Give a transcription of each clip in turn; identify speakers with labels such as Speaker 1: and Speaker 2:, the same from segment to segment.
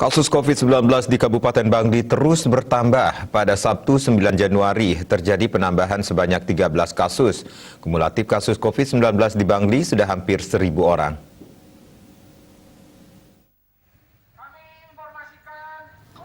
Speaker 1: Kasus COVID-19 di Kabupaten Bangli terus bertambah. Pada Sabtu 9 Januari terjadi penambahan sebanyak 13 kasus. Kumulatif kasus COVID-19 di Bangli sudah hampir 1.000 orang.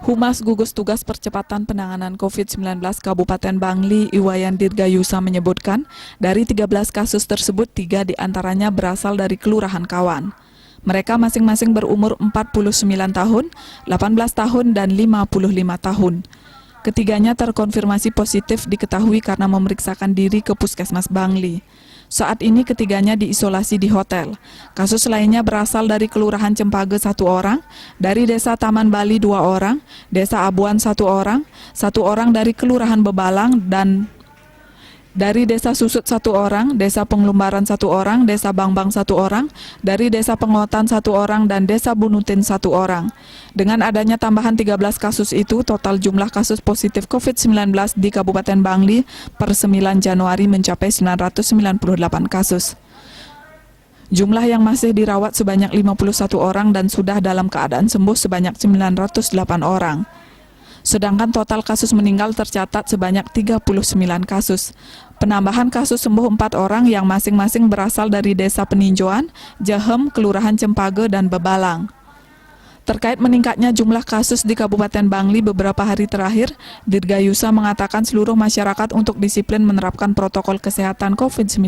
Speaker 2: Humas Gugus Tugas Percepatan Penanganan COVID-19 Kabupaten Bangli, Iwayan Dirgayusa menyebutkan, dari 13 kasus tersebut 3 diantaranya berasal dari Kelurahan Kawan. Mereka masing-masing berumur 49 tahun, 18 tahun, dan 55 tahun. Ketiganya terkonfirmasi positif diketahui karena memeriksakan diri ke Puskesmas Bangli. Saat ini ketiganya diisolasi di hotel. Kasus lainnya berasal dari Kelurahan Cempage 1 orang, dari Desa Taman Bali 2 orang, Desa Abuan 1 orang dari Kelurahan Bebalang, dan dari Desa Susut 1 orang, Desa Penglumbaran 1 orang, Desa Bangbang 1 orang, dari Desa Pengotan 1 orang, dan Desa Bunutin 1 orang. Dengan adanya tambahan 13 kasus itu, total jumlah kasus positif COVID-19 di Kabupaten Bangli per 9 Januari mencapai 998 kasus. Jumlah yang masih dirawat sebanyak 51 orang dan sudah dalam keadaan sembuh sebanyak 908 orang. Sedangkan total kasus meninggal tercatat sebanyak 39 kasus. Penambahan kasus sembuh 4 orang yang masing-masing berasal dari Desa Peninjauan, Jahem, Kelurahan Cempage, dan Bebalang. Terkait meningkatnya jumlah kasus di Kabupaten Bangli beberapa hari terakhir, Dirgayusa mengatakan seluruh masyarakat untuk disiplin menerapkan protokol kesehatan COVID-19.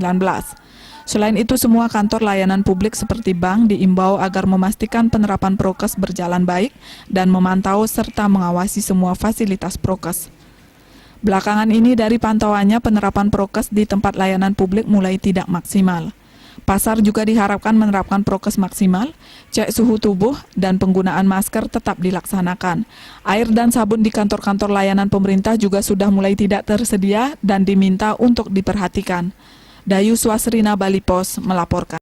Speaker 2: Selain itu, semua kantor layanan publik seperti bank diimbau agar memastikan penerapan prokes berjalan baik dan memantau serta mengawasi semua fasilitas prokes. Belakangan ini dari pantauannya penerapan prokes di tempat layanan publik mulai tidak maksimal. Pasar juga diharapkan menerapkan prokes maksimal, cek suhu tubuh, dan penggunaan masker tetap dilaksanakan. Air dan sabun di kantor-kantor layanan pemerintah juga sudah mulai tidak tersedia dan diminta untuk diperhatikan. Dayu Swasrina Bali Pos melaporkan.